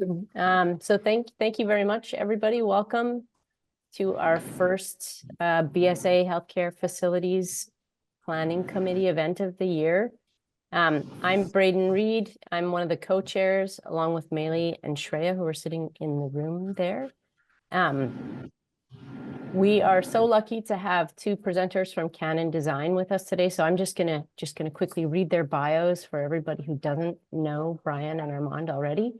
So thank you very much, everybody. Welcome to our first BSA Healthcare Facilities Planning Committee event of the year. I'm Braden Reed. I'm one of the co-chairs, along with Maylee and Shreya, who are sitting in the room there. We are so lucky to have two presenters from Canon Design with us today. So I'm just gonna quickly read their bios for everybody who doesn't know Brian and Armand already.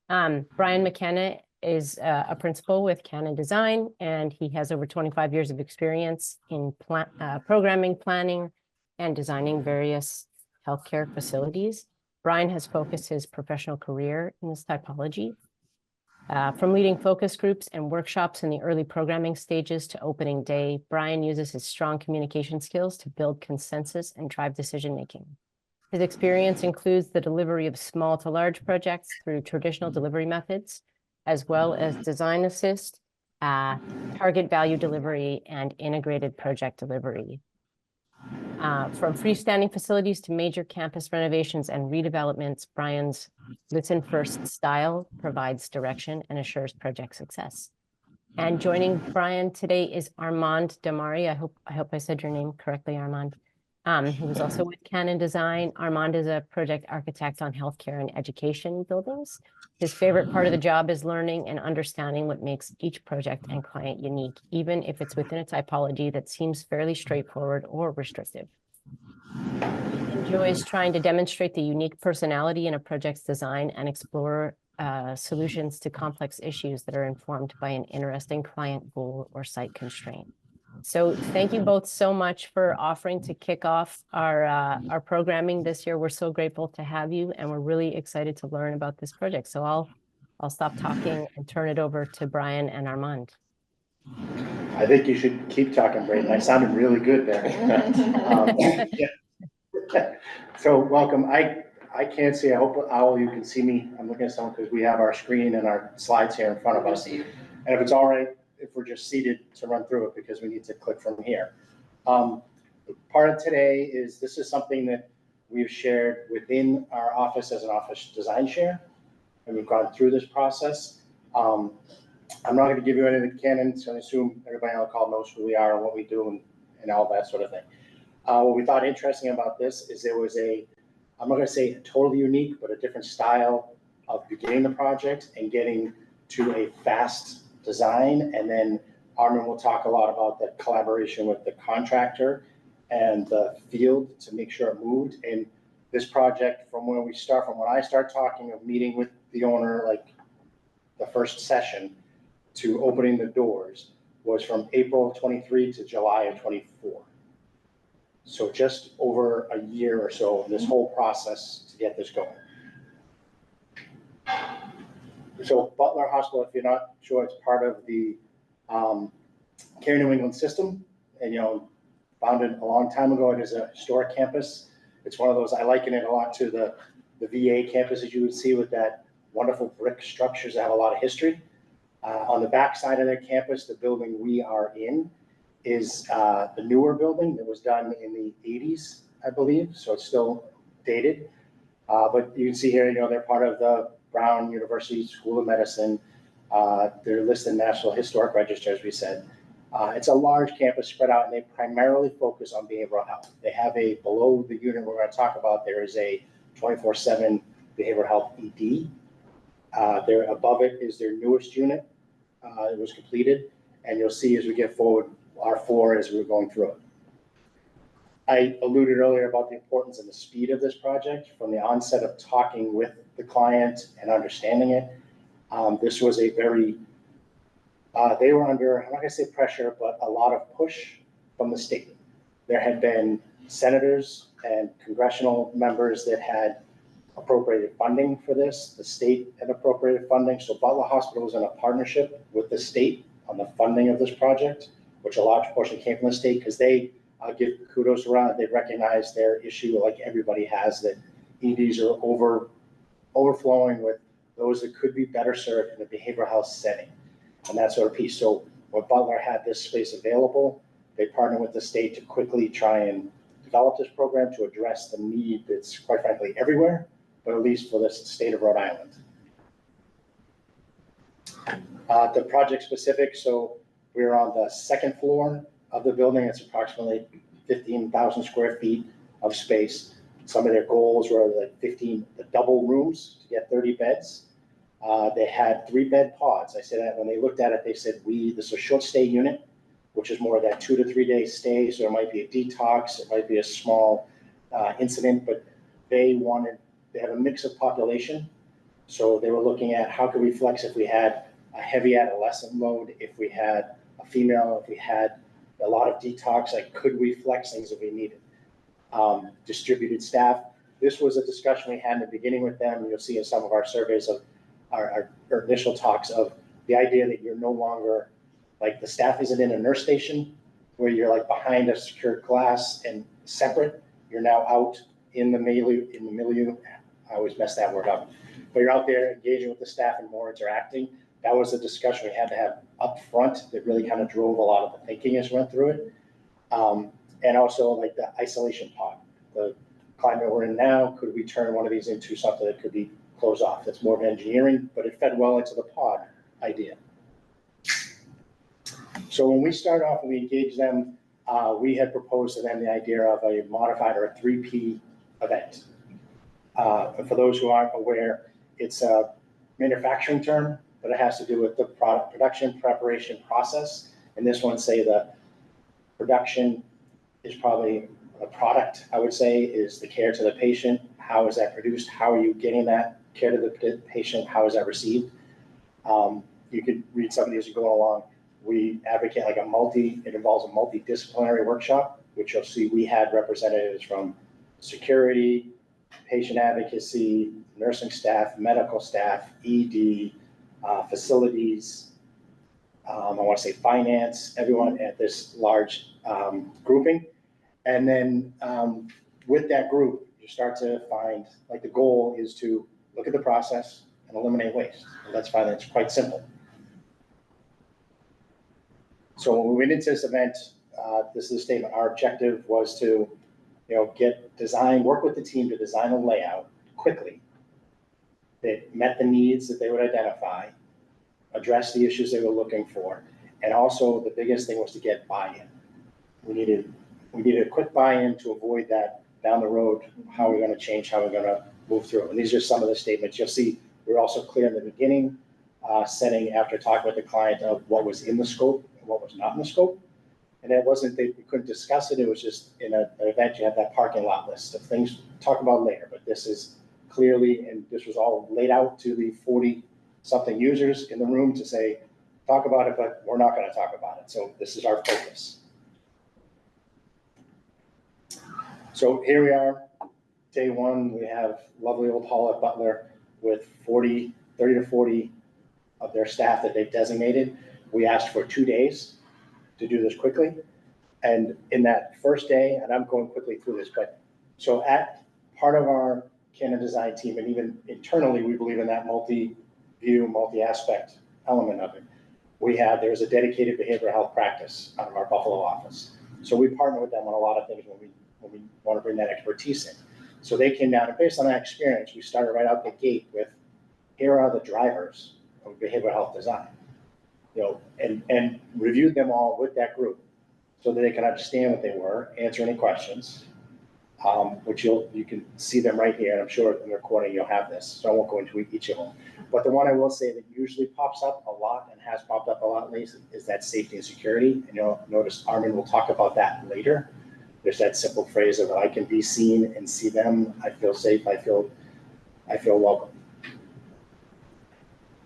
Brian McKenna is a principal with Canon Design, and he has over 25 years of experience in programming, planning, and designing various healthcare facilities. Brian has focused his professional career in this typology. From leading focus groups and workshops in the early programming stages to opening day, Brian uses his strong communication skills to build consensus and drive decision-making. His experience includes the delivery of small to large projects through traditional delivery methods, as well as design assist, target value delivery, and integrated project delivery. From freestanding facilities to major campus renovations and redevelopments, Brian's listen first style provides direction and assures project success. And joining Brian today is Armand Damari. I hope I said your name correctly, Armand. Who is also with Canon Design. Armand is a project architect on healthcare and education buildings. His favorite part of the job is learning and understanding what makes each project and client unique, even if it's within a typology that seems fairly straightforward or restrictive. He enjoys trying to demonstrate the unique personality in a project's design and explore solutions to complex issues that are informed by an interesting client goal or site constraint. So thank you both so much for offering to kick off our programming this year. We're so grateful to have you, and we're really excited to learn about this project. So I'll stop talking and turn it over to Brian and Armand. I think you should keep talking, Braden. I sounded really good there. So welcome. I can't see. I hope all of you can see me. I'm looking at someone because we have our screen and our slides here in front of us. And if it's all right, if we're just seated to run through it, because we need to click from here. Part of today is this is something that we've shared within our office as an office design share, and we've gone through this process. I'm not going to give you any of the canons, so I assume everybody on the call knows who we are and what we do and all that sort of thing. What we thought interesting about this is there was I'm not going to say totally unique, but a different style of beginning the project and getting to a fast design. And then Armin will talk a lot about the collaboration with the contractor and the field to make sure it moved. And this project, from when I start talking of meeting with the owner, like the first session to opening the doors, was from April 23 to July of 24. So just over a year or so of this whole process to get this going. So Butler Hospital, if you're not sure, it's part of the Care New England system, and founded a long time ago. It is a historic campus. It's one of those, I liken it a lot to the VA campuses you would see with that wonderful brick structures that have a lot of history. On the back side of their campus, the building we are in is the newer building that was done in the 80s, I believe. So it's still dated. But you can see here, they're part of the Brown University School of Medicine. They're listed in National Historic Register, as we said. It's a large campus spread out, and they primarily focus on behavioral health. They have below the unit we're going to talk about, there is a 24/7 behavioral health ED. There above it is their newest unit. It was completed, and you'll see as we get forward, our floor as we're going through it. I alluded earlier about the importance and the speed of this project from the onset of talking with the client and understanding it. This was a very, they were under, I'm not going to say pressure, but a lot of push from the state. There had been senators and congressional members that had appropriated funding for this. The state had appropriated funding. So Butler Hospital was in a partnership with the state on the funding of this project, which a large portion came from the state because they give kudos around. They recognize their issue, like everybody has, that EDs are overflowing with those that could be better served in a behavioral health setting, and that sort of piece. So when Butler had this space available, they partnered with the state to quickly try and develop this program to address the need that's quite frankly everywhere, but at least for the state of Rhode Island. The project specific, so we're on the second floor of the building. It's approximately 15,000 square feet of space. Some of their goals were like 15 double rooms to get 30 beds. They had 3-bed pods. I said that when they looked at it, they said, this is a short stay unit, which is more of that 2 to 3 day stay. So it might be a detox, it might be a small incident, but they have a mix of population. So they were looking at how could we flex if we had a heavy adolescent load, if we had a female, if we had a lot of detox, like could we flex things if we needed? Distributed staff. This was a discussion we had in the beginning with them. You'll see in some of our surveys of our initial talks of the idea that you're no longer, like the staff isn't in a nurse station where you're like behind a secured glass and separate. You're now out in the milieu. I always mess that word up. But you're out there engaging with the staff and more interacting. That was a discussion we had to have up front that really kind of drove a lot of the thinking as we went through it. And also like the isolation pod, the climate we're in now, could we turn one of these into something that could be closed off? That's more of engineering, but it fed well into the pod idea. So when we start off and we engage them, we had proposed to them the idea of a modified or a 3P event. And for those who aren't aware, it's a manufacturing term, but it has to do with the product production preparation process. And this one, say the production is probably a product, I would say, is the care to the patient. How is that produced? How are you getting that care to the patient? How is that received? You could read some of these as you go along. We advocate like it involves a multidisciplinary workshop, which you'll see we had representatives from security, patient advocacy, nursing staff, medical staff, ED, facilities, I want to say finance, everyone at this large grouping. And then with that group, you start to find, like the goal is to look at the process and eliminate waste. And let's find that it's quite simple. So when we went into this event, this is a statement. Our objective was to, work with the team to design a layout quickly that met the needs that they would identify, address the issues they were looking for, and also the biggest thing was to get buy-in. We needed a quick buy-in to avoid that down the road, how we're going to change, how we're going to move through. And these are some of the statements. You'll see we're also clear in the beginning, setting after talking with the client of what was in the scope and what was not in the scope. And it wasn't that we couldn't discuss it. It was just in an event, you have that parking lot list of things to talk about later. But this is clearly, and this was all laid out to the 40-something users in the room to say, talk about it, but we're not going to talk about it. So this is our focus. So here we are, day one. We have lovely old hall at Butler with 30 to 40 of their staff that they've designated. We asked for 2 days to do this quickly. And in that first day, and I'm going quickly through this, but so at part of our Canon design team, and even internally, we believe in that multi-view, multi-aspect element of it. There's a dedicated behavioral health practice out of our Buffalo office. So we partner with them on a lot of things when we want to bring that expertise in. So they came down, and based on that experience, we started right out the gate with, here are the drivers of behavioral health design, and reviewed them all with that group so that they can understand what they were, answer any questions, which you can see them right here, and I'm sure in the recording you'll have this, so I won't go into each of them. But the one I will say that usually pops up a lot and has popped up a lot lately is that safety and security, and you'll notice Armin will talk about that later. There's that simple phrase of I can be seen and see them, I feel safe, I feel welcome.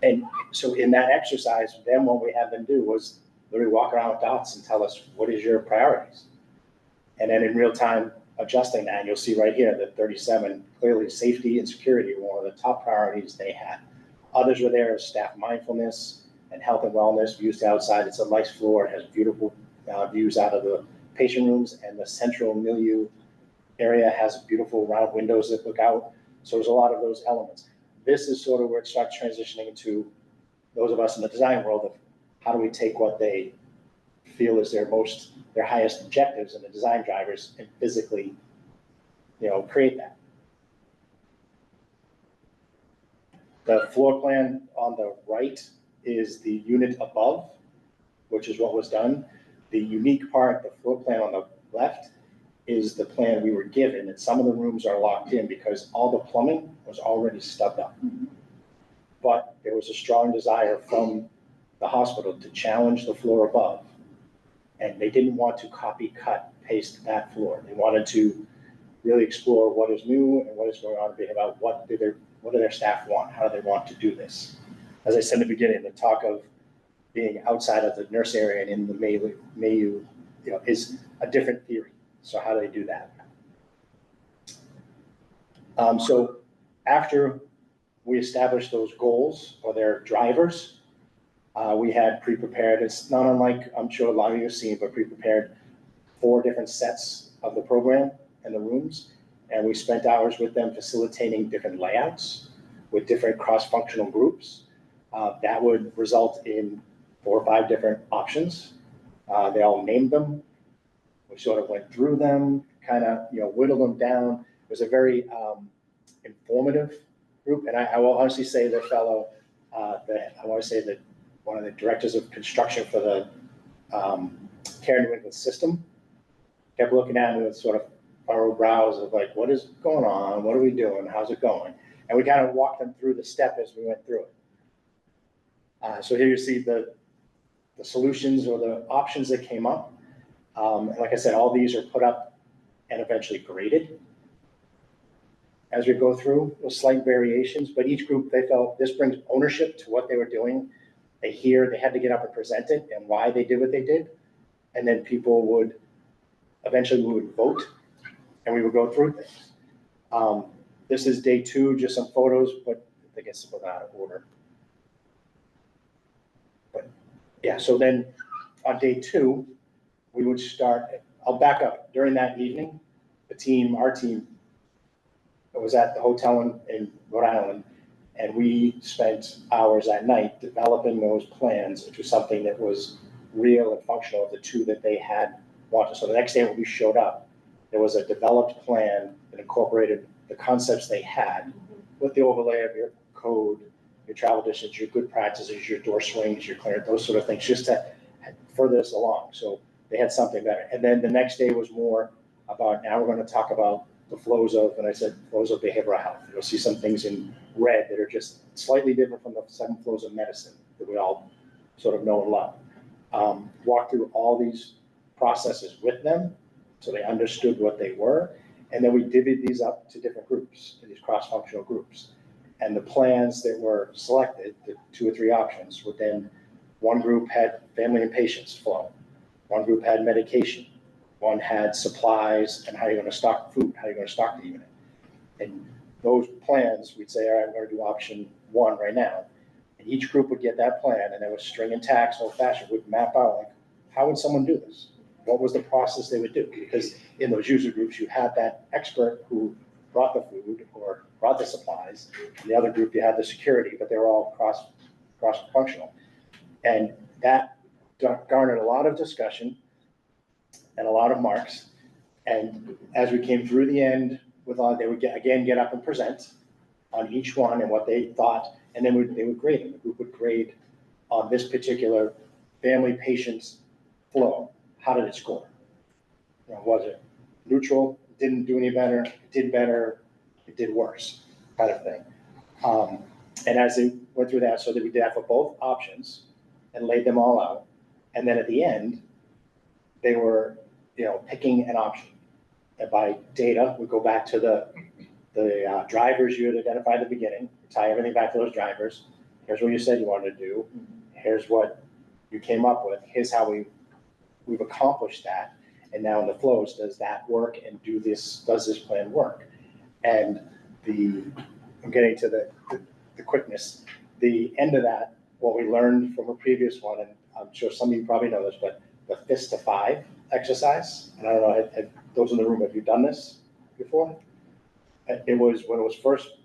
And so in that exercise, then what we had them do was literally walk around with dots and tell us, what is your priorities? And then in real time, adjusting that, you'll see right here that 37, clearly safety and security were one of the top priorities they had. Others were there as staff mindfulness and health and wellness, views to outside. It's a nice floor. It has beautiful views out of the patient rooms, and the central milieu area has beautiful round windows that look out. So there's a lot of those elements. This is sort of where it starts transitioning into those of us in the design world of how do we take what they feel is their highest objectives and the design drivers and physically, create that. The floor plan on the right is the unit above, which is what was done. The unique part, the floor plan on the left, is the plan we were given, and some of the rooms are locked in because all the plumbing was already stubbed up. But there was a strong desire from the hospital to challenge the floor above. And they didn't want to copy, cut, paste that floor. They wanted to really explore what is new and what is going on, being about what do their staff want? How do they want to do this? As I said in the beginning, the talk of being outside of the nurse area and in the MAU, is a different theory. So how do they do that? So after we established those goals or their drivers, we had pre-prepared, it's not unlike, I'm sure a lot of you have seen, but pre-prepared 4 different sets of the program and the rooms. And we spent hours with them facilitating different layouts with different cross-functional groups. That would result in 4 or 5 different options. They all named them. We sort of went through them, kind of, whittled them down. It was a very informative group. And I will honestly say the fellow, I want to say that one of the directors of construction for the Care New England system kept looking at me with sort of furrowed brows of like, what is going on? What are we doing? How's it going? And we kind of walked them through the step as we went through it. So here you see the solutions or the options that came up. Like I said, all these are put up and eventually graded as we go through with slight variations, but each group, they felt this brings ownership to what they were doing. They had to get up and present it and why they did what they did. And then people would, eventually we would vote and we would go through things. This is day 2, just some photos, but I guess it's out of order. But yeah, so then on day 2, we would start, I'll back up. During that evening, our team was at the hotel in Rhode Island, and we spent hours at night developing those plans, which was something that was real and functional of the 2 that they had wanted. So the next day when we showed up, there was a developed plan that incorporated the concepts they had with the overlay of your code, your travel distance, your good practices, your door swings, your clearance, those sort of things, just to further this along. So they had something better. And then the next day was more about, now we're going to talk about the flows of, and I said, flows of behavioral health. You'll see some things in red that are just slightly different from the 7 flows of medicine that we all sort of know and love. Walk through all these processes with them so they understood what they were. And then we divvied these up to different groups, these cross-functional groups. And the plans that were selected, the 2 or 3 options, would then, one group had family and patients flow. One group had medication. One had supplies and how you're going to stock food, how you're going to stock the unit. And those plans, we'd say, all right, I'm going to do option 1 right now. And each group would get that plan, and then with string and tags, old fashioned, would map out, like, how would someone do this? What was the process they would do? Because in those user groups, you had that expert who brought the food or brought the supplies. In the other group, you had the security, but they were all cross-functional. And that garnered a lot of discussion and a lot of marks. And as we came through the end, they would get up and present on each one and what they thought, and then they would grade them. The group would grade on this particular family patient's flow. How did it score? Was it neutral? Didn't do any better? It did better? It did worse? Kind of thing. And as they went through that, so that we did that for both options and laid them all out. And then at the end, they were, picking an option. And by data, we go back to the drivers you had identified at the beginning, tie everything back to those drivers. Here's what you said you wanted to do. Here's what you came up with. Here's how we've accomplished that. And now in the flows, does that work and does this plan work? And I'm getting to the quickness. The end of that, what we learned from a previous one, and I'm sure some of you probably know this, but the fist to 5 exercise, and I don't know, have those in the room, have you done this before? It was, when it was first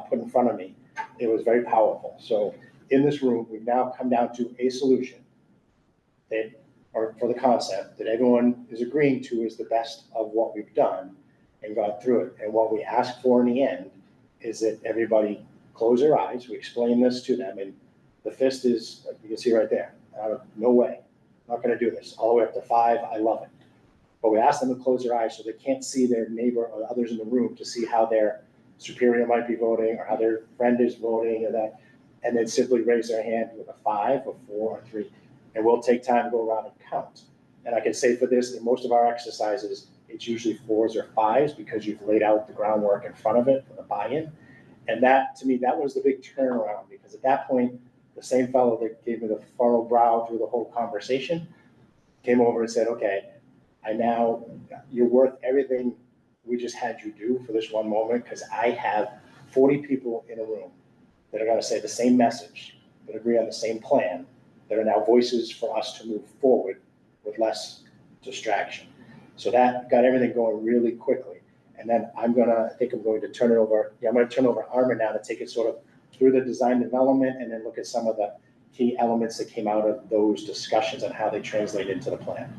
put in front of me, it was very powerful. So in this room, we've now come down to a solution or for the concept that everyone is agreeing to is the best of what we've done and got through it. And what we ask for in the end is that everybody close their eyes. We explain this to them, and The fist is, like you can see right there, no way, not gonna do this, all the way up to 5, I love it. But we ask them to close their eyes so they can't see their neighbor or others in the room to see how their superior might be voting or how their friend is voting or that, and then simply raise their hand with a 5, or 4, or 3, and we'll take time to go around and count. And I can say for this, in most of our exercises, it's usually 4s or 5s because you've laid out the groundwork in front of it for the buy-in. And that, to me, that was the big turnaround, because at that point, the same fellow that gave me the furrowed brow through the whole conversation came over and said, okay, you're worth everything we just had you do for this one moment, because I have 40 people in a room that are gonna say the same message, that agree on the same plan, that are now voices for us to move forward with less distraction. So that got everything going really quickly. And then I think I'm going to turn it over, I'm gonna turn over Armin now to take it sort of through the design development and then look at some of the key elements that came out of those discussions and how they translate into the plan.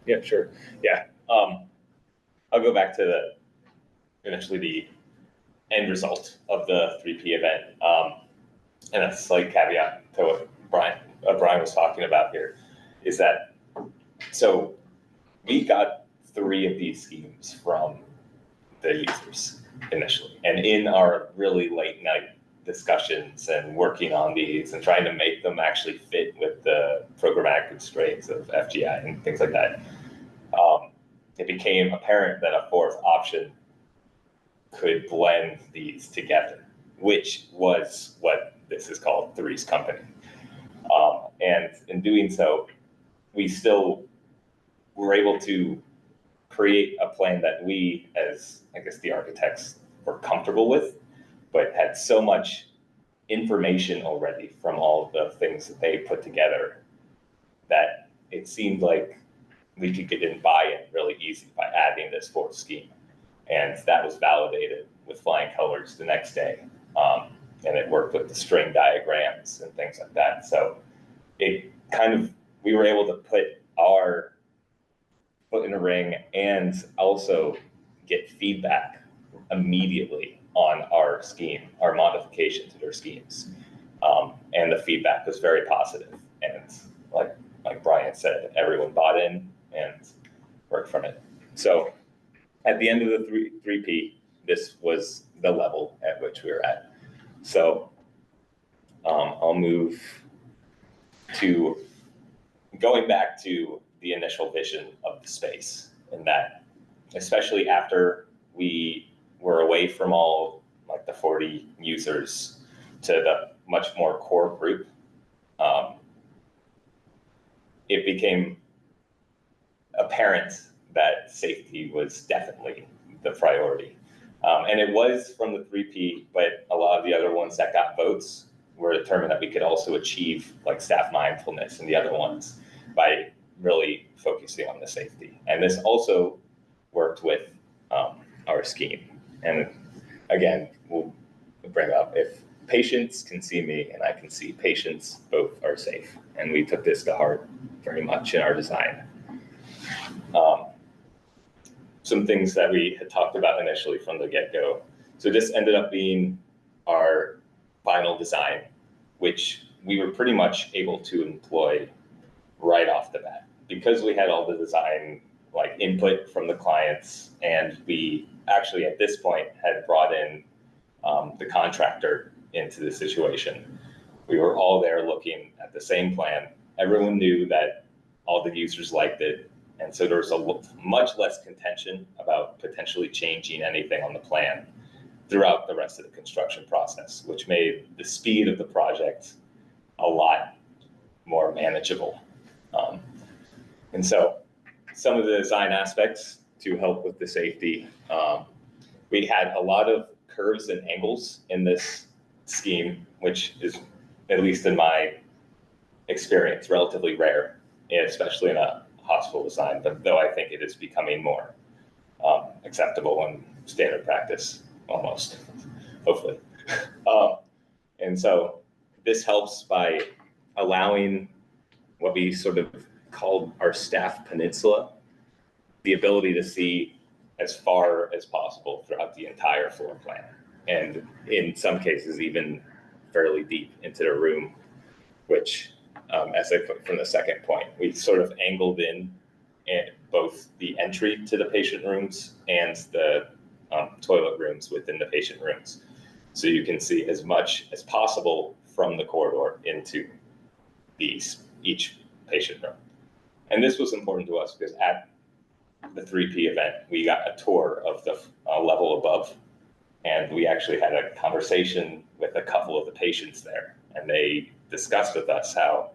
Yeah, sure. Yeah. I'll go back to initially the end result of the 3P event. And a slight caveat to what Brian was talking about here is that, so we got 3 of these schemes from the users initially. And in our really late night discussions and working on these and trying to make them actually fit with the programmatic constraints of FGI and things like that, it became apparent that a 4th option could blend these together, which was what this is called, Three's Company. And in doing so, we still were able to create a plan that we, as I guess the architects, were comfortable with, but had so much information already from all of the things that they put together that it seemed like we could get in buy-in really easy by adding this 4th scheme. And that was validated with flying colors the next day. And it worked with the string diagrams and things like that. So it kind of, we were able to put our foot in the ring and also get feedback immediately on our scheme, our modifications to their schemes. And the feedback was very positive. And like Brian said, everyone bought in and worked from it. So at the end of the 3P, this was the level at which we were at. So I'll move to going back to the initial vision of the space, and that, especially after we were away from all like the 40 users to the much more core group, it became apparent that safety was definitely the priority. And it was from the 3P, but a lot of the other ones that got votes were determined that we could also achieve like staff mindfulness and the other ones by really focusing on the safety. And this also worked with our scheme. And again, we'll bring up, if patients can see me and I can see patients, both are safe. And we took this to heart very much in our design. Some things that we had talked about initially from the get-go. So this ended up being our final design, which we were pretty much able to employ right off the bat, because we had all the design like input from the clients, and we actually at this point had brought in the contractor into the situation. We were all there looking at the same plan. Everyone knew that all the users liked it. And so there was much less contention about potentially changing anything on the plan throughout the rest of the construction process, which made the speed of the project a lot more manageable. And so some of the design aspects to help with the safety, we had a lot of curves and angles in this scheme, which is, at least in my experience, relatively rare, especially in a hospital design, but though I think it is becoming more acceptable and standard practice almost, hopefully. And so this helps by allowing what we sort of called our staff peninsula, the ability to see as far as possible throughout the entire floor plan. And in some cases, even fairly deep into the room which, as I put from the second point, we sort of angled in both the entry to the patient rooms and the toilet rooms within the patient rooms. So you can see as much as possible from the corridor into each patient room. And this was important to us because at the 3P event, we got a tour of the level above, and we actually had a conversation with a couple of the patients there, and they discussed with us how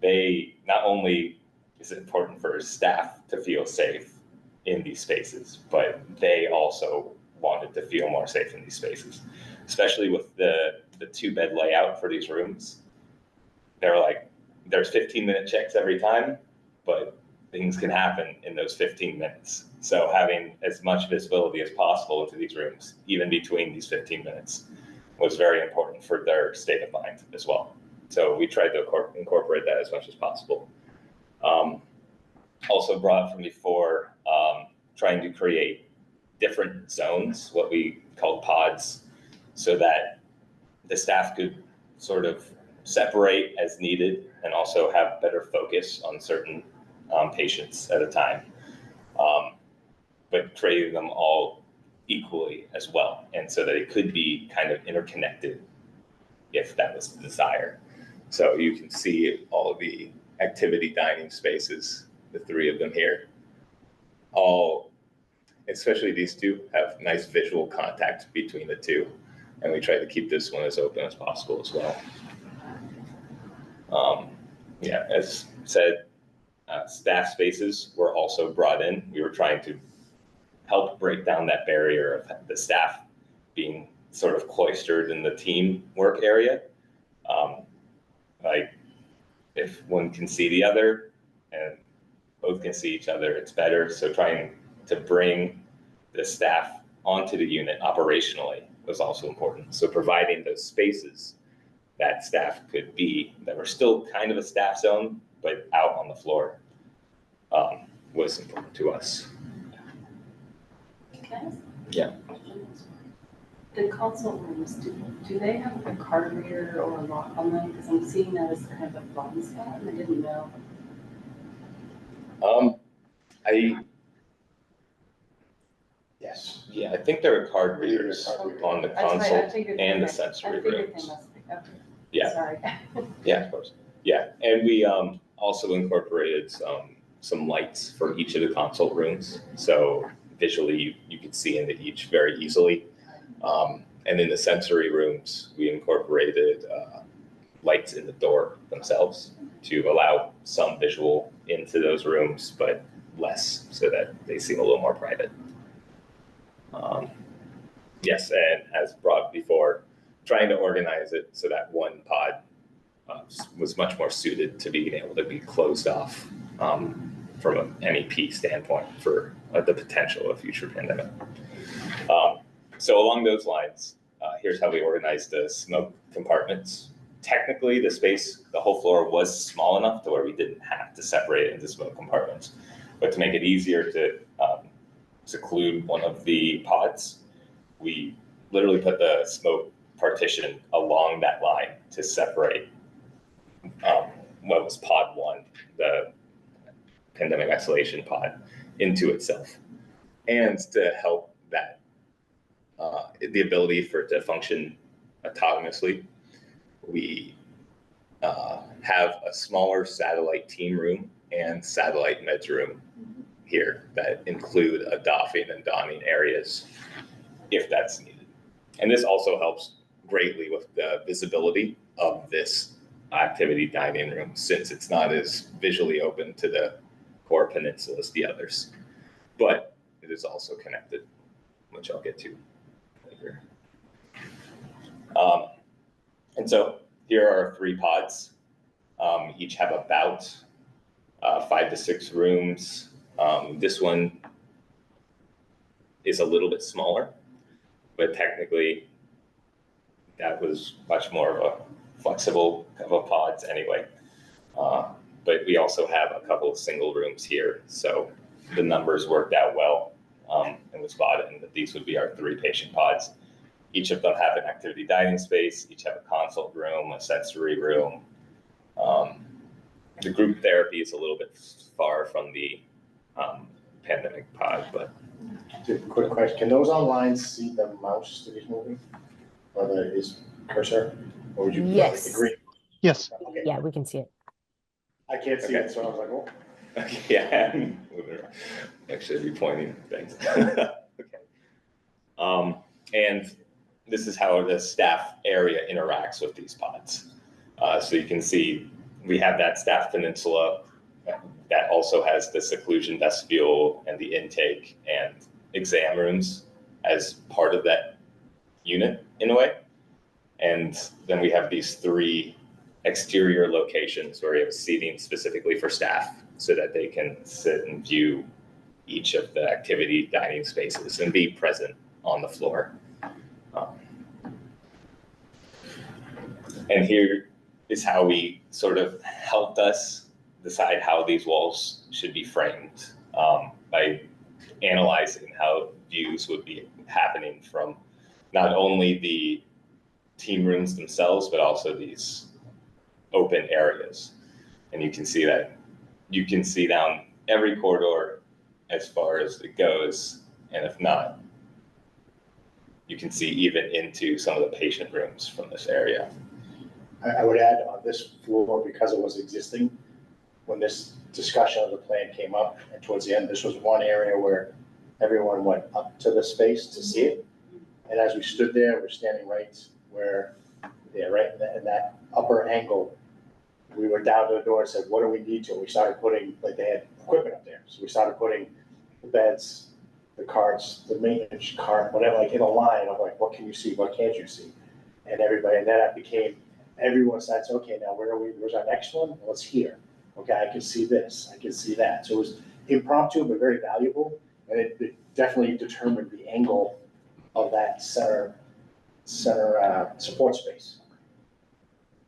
they not only is it important for staff to feel safe in these spaces, but they also wanted to feel more safe in these spaces, especially with the 2-bed layout for these rooms. They're like, there's 15-minute checks every time, but things can happen in those 15 minutes. So having as much visibility as possible into these rooms, even between these 15 minutes, was very important for their state of mind as well. So we tried to incorporate that as much as possible. Also brought from before, trying to create different zones, what we called pods, so that the staff could sort of separate as needed and also have better focus on certain patients at a time, but creating them all equally as well. And so that it could be kind of interconnected if that was the desire. So you can see all of the activity dining spaces, the 3 of them here, all, especially these 2, have nice visual contact between the 2. And we try to keep this one as open as possible as well. Yeah, as said, staff spaces were also brought in. We were trying to help break down that barrier of the staff being sort of cloistered in the team work area. Like if one can see the other and both can see each other, it's better. So trying to bring the staff onto the unit operationally was also important. So providing those spaces that staff could be, that were still kind of a staff zone, but out on the floor, was important to us. Can I ask? Yeah. The console rooms, do they have a card reader or a lock on them? Because I'm seeing that as kind of a blind spot, and I didn't know. Yes. Yeah, I think there are card readers on the console and the sensory rooms. Okay. Yeah. Sorry. Yeah, of course. Yeah, and we also incorporated some lights for each of the consult rooms. So visually, you could see into each very easily. And in the sensory rooms, we incorporated lights in the door themselves to allow some visual into those rooms, but less, so that they seem a little more private. Yes, and as brought before, trying to organize it so that one pod was much more suited to being able to be closed off from an MEP standpoint for the potential of future pandemic. So along those lines, here's how we organized the smoke compartments. Technically, the space, the whole floor was small enough to where we didn't have to separate it into smoke compartments. But to make it easier to seclude one of the pods, we literally put the smoke partition along that line to separate what was pod 1, the pandemic isolation pod, into itself. And to help that, the ability for it to function autonomously, we have a smaller satellite team room and satellite meds room here that include a doffing and donning areas if that's needed. And this also helps greatly with the visibility of this activity dining room, since it's not as visually open to the core peninsula as the others. But it is also connected, which I'll get to later. And so here are 3 pods. Each have about 5 to 6 rooms. This one is a little bit smaller, but technically that was much more of a flexible of a pods anyway. But we also have a couple of single rooms here. So the numbers worked out well and was bought in that these would be our 3 patient pods. Each of them have an activity dining space, each have a consult room, a sensory room, The group therapy is a little bit far from the pandemic pod, but Quick question, can those online see the mouse that he's moving? Or his cursor? Or would you? Yes. The green? Yes. Okay, Yeah, we can see it. I can't see Okay. it, so I was like, oh. yeah, moving around. Actually be pointing things. Okay. And this is how the staff area interacts with these pods. So you can see we have that staff peninsula that also has the seclusion vestibule and the intake and exam rooms as part of that unit in a way. And then we have these 3 exterior locations where we have seating specifically for staff so that they can sit and view each of the activity dining spaces and be present on the floor. And here is how we sort of helped us decide how these walls should be framed by analyzing how views would be happening from not only the team rooms themselves, but also these open areas. And you can see that you can see down every corridor as far as it goes. And if not, you can see even into some of the patient rooms from this area. I would add on this floor, because it was existing, when this discussion of the plan came up, and towards the end, this was one area where everyone went up to the space to see it. And as we stood there, we're standing right where, right in that upper angle, we went down to the door and said, what do we need to? And we started putting, like they had equipment up there. So we started putting the beds, the carts, the maintenance cart, whatever, like in a line of like, what can you see? What can't you see? And everybody, and then it became, everyone said, okay, now where are we? Where's our next one? Well, it's here. Okay, I can see this, I can see that. So it was impromptu, but very valuable. And it definitely determined the angle of that center support space.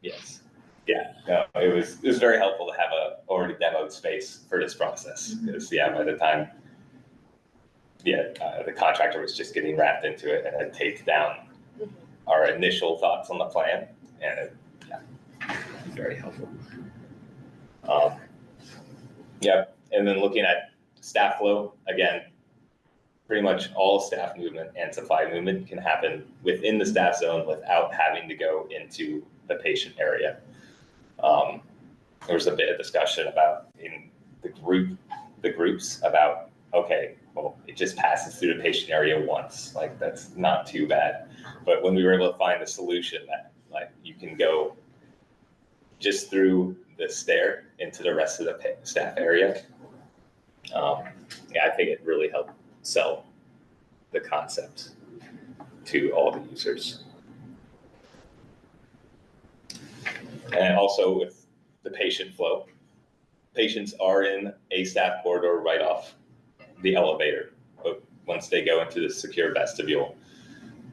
Yes. Yeah, no, it was very helpful to have a already demoed space for this process. Because by the time, the contractor was just getting wrapped into it and had taped down our initial thoughts on the plan, and it was very helpful. And then looking at staff flow, again, pretty much all staff movement and supply movement can happen within the staff zone without having to go into the patient area. There was a bit of discussion about in the groups about, okay, well, it just passes through the patient area once, like that's not too bad. But when we were able to find a solution that like you can go just through the stair into the rest of the staff area, I think it really helped sell the concept to all the users. And also with the patient flow, patients are in a staff corridor right off the elevator, but once they go into the secure vestibule,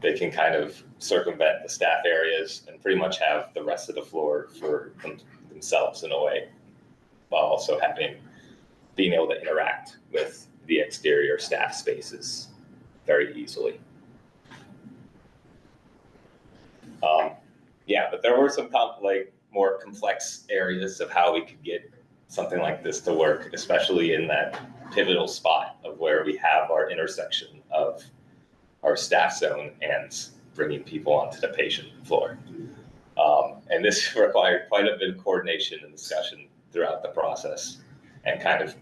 they can kind of circumvent the staff areas and pretty much have the rest of the floor for themselves in a way, while also being able to interact with the exterior staff spaces very easily. But there were some more complex areas of how we could get something like this to work, especially in that pivotal spot of where we have our intersection of our staff zone and bringing people onto the patient floor. And this required quite a bit of coordination and discussion throughout the process, and kind of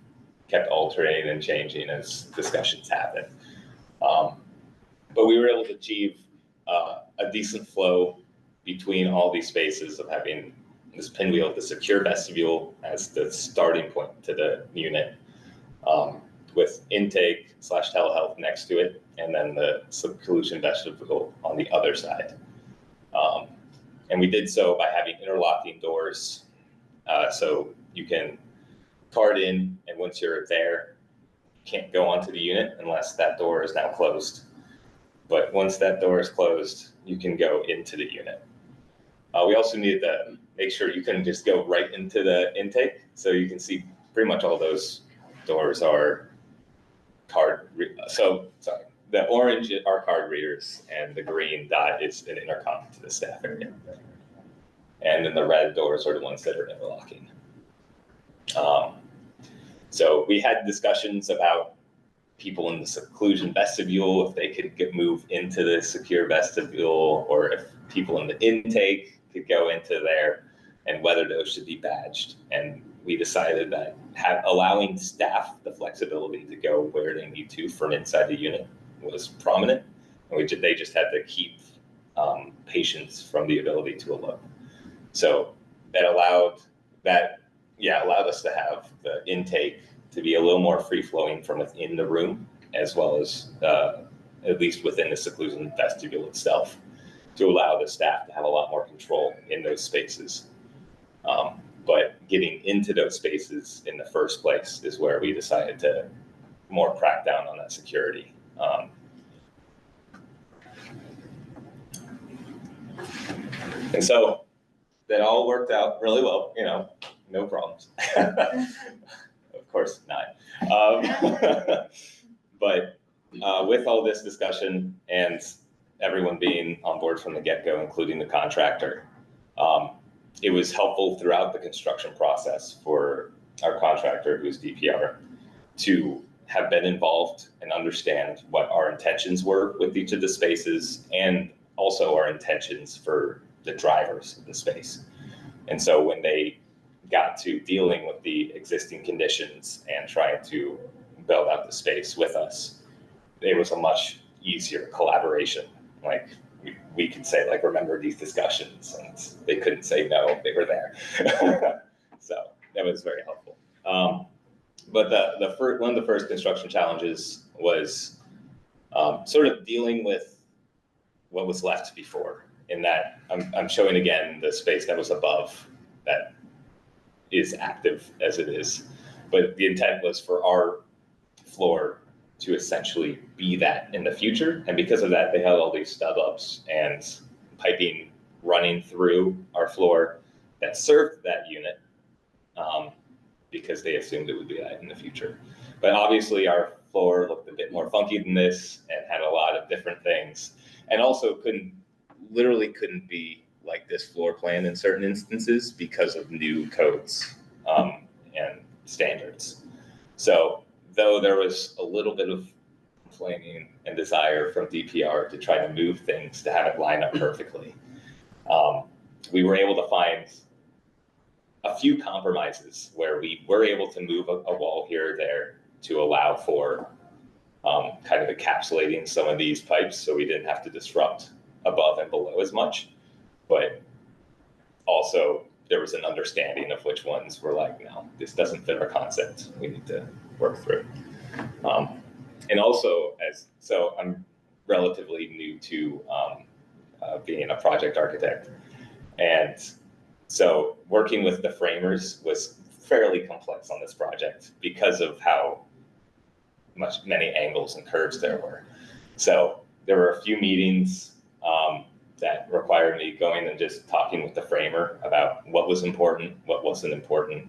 kept alternating and changing as discussions happened. But we were able to achieve a decent flow between all these spaces of having this pinwheel, the secure vestibule as the starting point to the unit, with intake / telehealth next to it, and then the seclusion vestibule on the other side. And we did so by having interlocking doors, so you can card in, and once you're there, you can't go onto the unit unless that door is now closed. But once that door is closed, you can go into the unit. We also needed to make sure you couldn't just go right into the intake. So you can see pretty much all those doors are the orange are card readers, and the green dot is an intercom to the staff area. And then the red doors are the ones that are interlocking. So we had discussions about people in the seclusion vestibule, if they could move into the secure vestibule, or if people in the intake could go into there, and whether those should be badged. And we decided that allowing staff the flexibility to go where they need to from inside the unit was prominent. And they just had to keep patients from the ability to elope. So that allowed us to have the intake to be a little more free-flowing from within the room, as well as at least within the seclusion vestibule itself, to allow the staff to have a lot more control in those spaces. But getting into those spaces in the first place is where we decided to more crack down on that security. And so that all worked out really well, no problems. Of course not. But with all this discussion and everyone being on board from the get-go, including the contractor, it was helpful throughout the construction process for our contractor, who's DPR, to have been involved and understand what our intentions were with each of the spaces, and also our intentions for the drivers of the space. And so when they got to dealing with the existing conditions and trying to build out the space with us, it was a much easier collaboration. Like we could say, like, remember these discussions, and they couldn't say no, they were there. So that was very helpful. But one of the first construction challenges was sort of dealing with what was left before. In that, I'm showing again the space that was above that is active as it is. But the intent was for our floor to essentially be that in the future. And because of that, they had all these stub ups and piping running through our floor that served that unit, because they assumed it would be that in the future. But obviously our floor looked a bit more funky than this and had a lot of different things, and also couldn't be like this floor plan in certain instances because of new codes and standards. So though there was a little bit of complaining and desire from DPR to try to move things to have it line up perfectly, we were able to find a few compromises where we were able to move a wall here or there to allow for kind of encapsulating some of these pipes, so we didn't have to disrupt above and below as much. But also there was an understanding of which ones were like, no, this doesn't fit our concept, we need to work through. And also, so I'm relatively new to being a project architect. And so working with the framers was fairly complex on this project because of how many angles and curves there were. So there were a few meetings that required me going and just talking with the framer about what was important, what wasn't important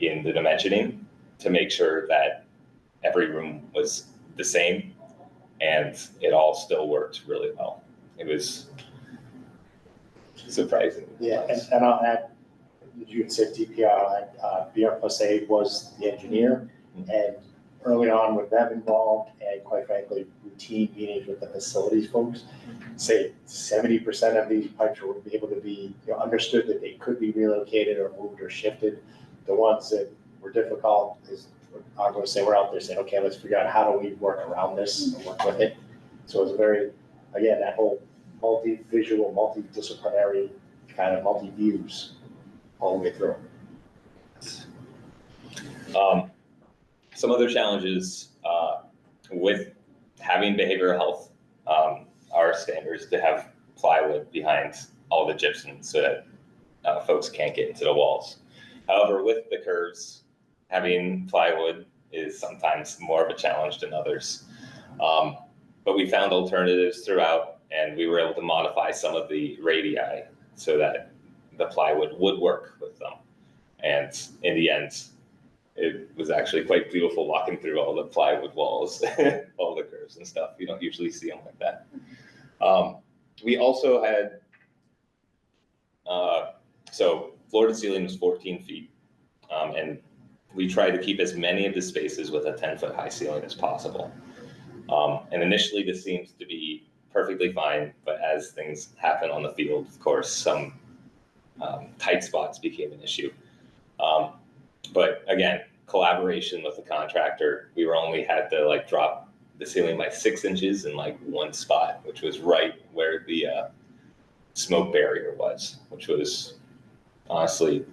in the dimensioning, to make sure that every room was the same and it all still worked really well. It was surprising. Yeah, and I'll add, you said DPR, BR+A was the engineer, and early on with them involved, and quite frankly, routine meetings with the facilities folks, say 70% of these pipes were able to be understood that they could be relocated or moved or shifted. The ones that were difficult is, I'm going to say, we're out there saying, okay, let's figure out how do we work around this and work with it. So it's a very, again, that whole multi-visual, multidisciplinary kind of multi-views all the way through. Some other challenges with having behavioral health are standards to have plywood behind all the gypsum so that folks can't get into the walls. However, with the curves, having plywood is sometimes more of a challenge than others. But we found alternatives throughout, and we were able to modify some of the radii so that the plywood would work with them. And in the end, it was actually quite beautiful walking through all the plywood walls, all the curves and stuff. You don't usually see them like that. We also had So floor to ceiling was 14 feet. And we tried to keep as many of the spaces with a 10-foot high ceiling as possible. And initially this seems to be perfectly fine, but as things happen on the field, of course, some tight spots became an issue. But again, collaboration with the contractor, we were only had to like drop the ceiling by 6 inches in like one spot, which was right where the smoke barrier was, which was honestly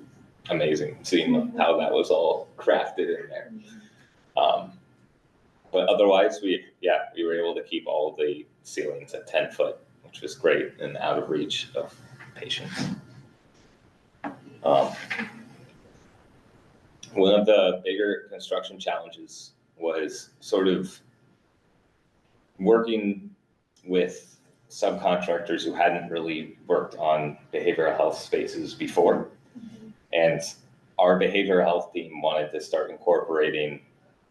amazing seeing how that was all crafted in there. But otherwise, we were able to keep all the ceilings at 10 foot, which was great and out of reach of patients. One of the bigger construction challenges was sort of working with subcontractors who hadn't really worked on behavioral health spaces before. And our behavioral health team wanted to start incorporating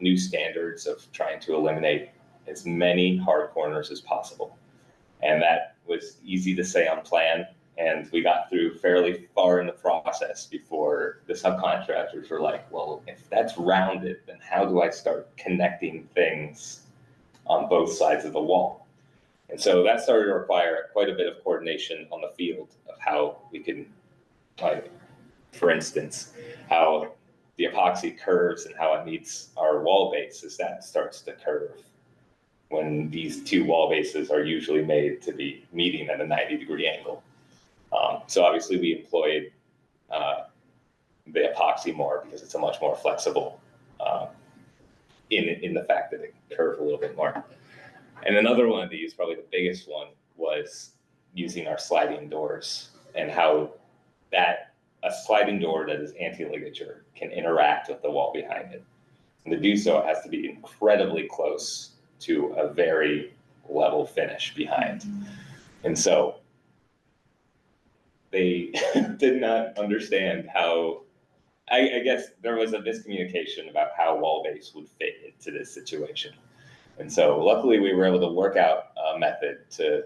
new standards of trying to eliminate as many hard corners as possible. And that was easy to say on plan. And we got through fairly far in the process before the subcontractors were like, well, if that's rounded, then how do I start connecting things on both sides of the wall? And so that started to require quite a bit of coordination on the field of how we can, like, for instance, how the epoxy curves and how it meets our wall base as that starts to curve when these two wall bases are usually made to be meeting at a 90-degree angle. So obviously we employed the epoxy more because it's a much more flexible in the fact that it can curve a little bit more. And another one of these, probably the biggest one, was using our sliding doors and how that a sliding door that is anti-ligature can interact with the wall behind it. And to do so, it has to be incredibly close to a very level finish behind. And so they did not understand how, I guess there was a miscommunication about how wall base would fit into this situation. And so luckily we were able to work out a method to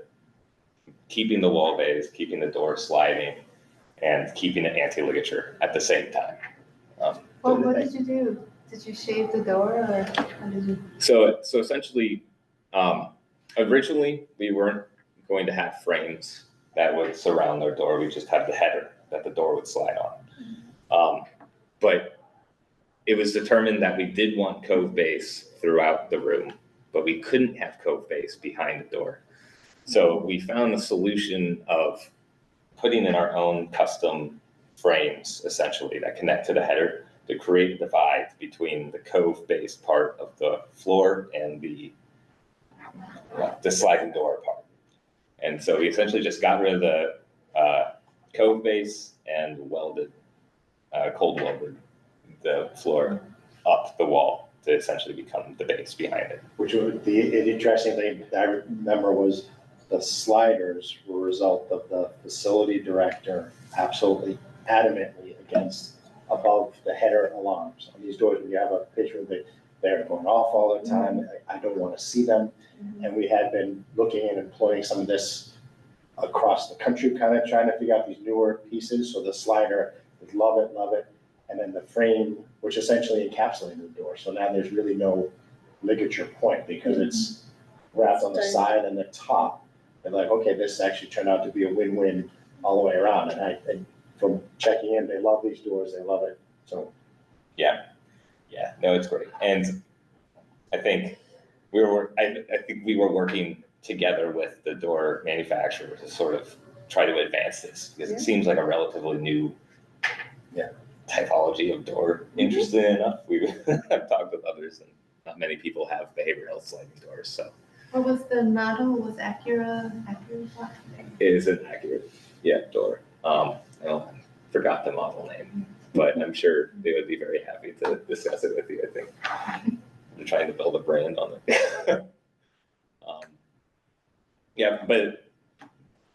keeping the wall base, keeping the door sliding, and keeping it anti-ligature at the same time. Well, what did you do? Did you shave the door, or how did you? So essentially, originally we weren't going to have frames that would surround our door. We just had the header that the door would slide on. But it was determined that we did want cove base throughout the room, but we couldn't have cove base behind the door. So we found the solution of putting in our own custom frames, essentially, that connect to the header to create a divide between the cove-based part of the floor and the sliding door part. And so we essentially just got rid of the cove base and cold welded the floor up the wall to essentially become the base behind it. Which would be an interesting thing that I remember was the sliders were a result of the facility director absolutely adamantly against above the header alarms. On these doors, when you have a patient, they're going off all the time. I don't want to see them. And we had been looking and employing some of this across the country, kind of trying to figure out these newer pieces. So the slider, would love it. And then the frame, which essentially encapsulated the door. So now there's really no ligature point because it's wrapped on the side and the top. They're like, okay, this actually turned out to be a win-win all the way around. And from checking in, they love these doors, they love it. So yeah, no, it's great. And I think we were working together with the door manufacturer to sort of try to advance this because it seems like a relatively new typology of door. Interesting enough, I've talked with others, and not many people have behavioral health sliding doors. So, What was the model? Was Acura? it is an accurate door. I forgot the model name, but I'm sure they would be very happy to discuss it with you. I think they're trying to build a brand on it. But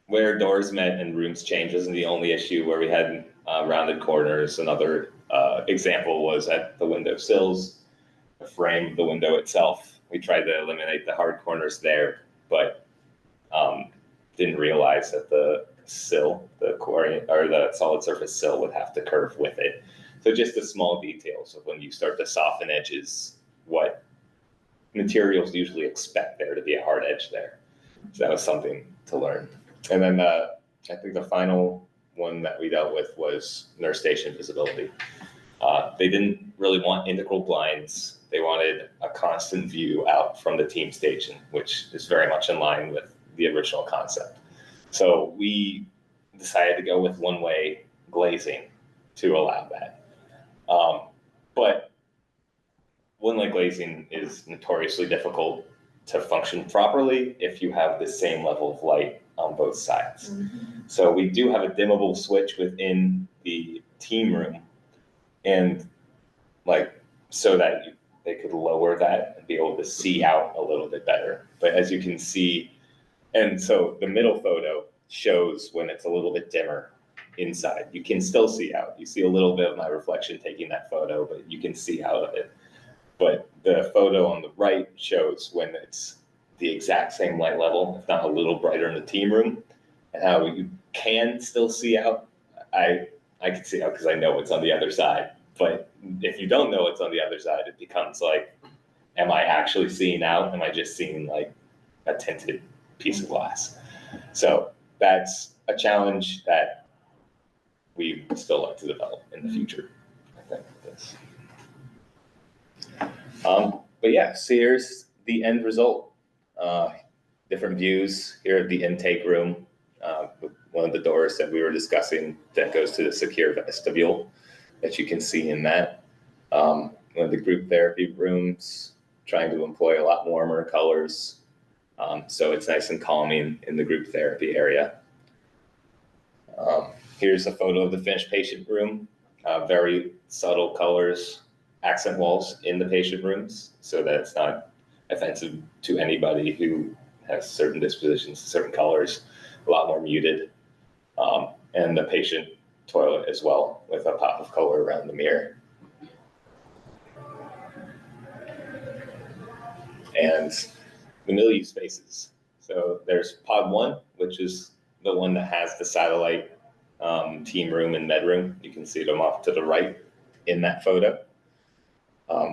where doors met and rooms changed isn't the only issue. Where we had rounded corners. Another example was at the window sills, the frame of the window itself. We tried to eliminate the hard corners there, but didn't realize that the sill, the coriant or the solid surface sill would have to curve with it. So just the small details of when you start to soften edges, what materials usually expect there to be a hard edge there. So that was something to learn. And then I think the final one that we dealt with was nurse station visibility. They didn't really want integral blinds. They wanted a constant view out from the team station, which is very much in line with the original concept. So we decided to go with one-way glazing to allow that. But one-way glazing is notoriously difficult to function properly if you have the same level of light on both sides. So we do have a dimmable switch within the team room, and so that they could lower that and be able to see out a little bit better. But as you can see, and so the middle photo shows when it's a little bit dimmer inside. You can still see out. You see a little bit of my reflection taking that photo, but you can see out of it. But the photo on the right shows when it's the exact same light level, if not a little brighter in the team room, and how you can still see out. I can see out because I know it's on the other side. But if you don't know it's on the other side, it becomes like, am I actually seeing out? Am I just seeing like a tinted piece of glass? So that's a challenge that we still like to develop in the future, I think, with this. But yeah, so here's the end result. Different views here at the intake room. One of the doors that we were discussing that goes to the secure vestibule that you can see in that. One of the group therapy rooms, trying to employ a lot warmer colors. So it's nice and calming in the group therapy area. Here's a photo of the finished patient room. Very subtle colors, accent walls in the patient rooms so that it's not offensive to anybody who has certain dispositions, certain colors, a lot more muted. And the patient toilet as well with a pop of color around the mirror. And the milieu spaces. So there's pod 1, which is the one that has the satellite team room and med room. You can see them off to the right in that photo.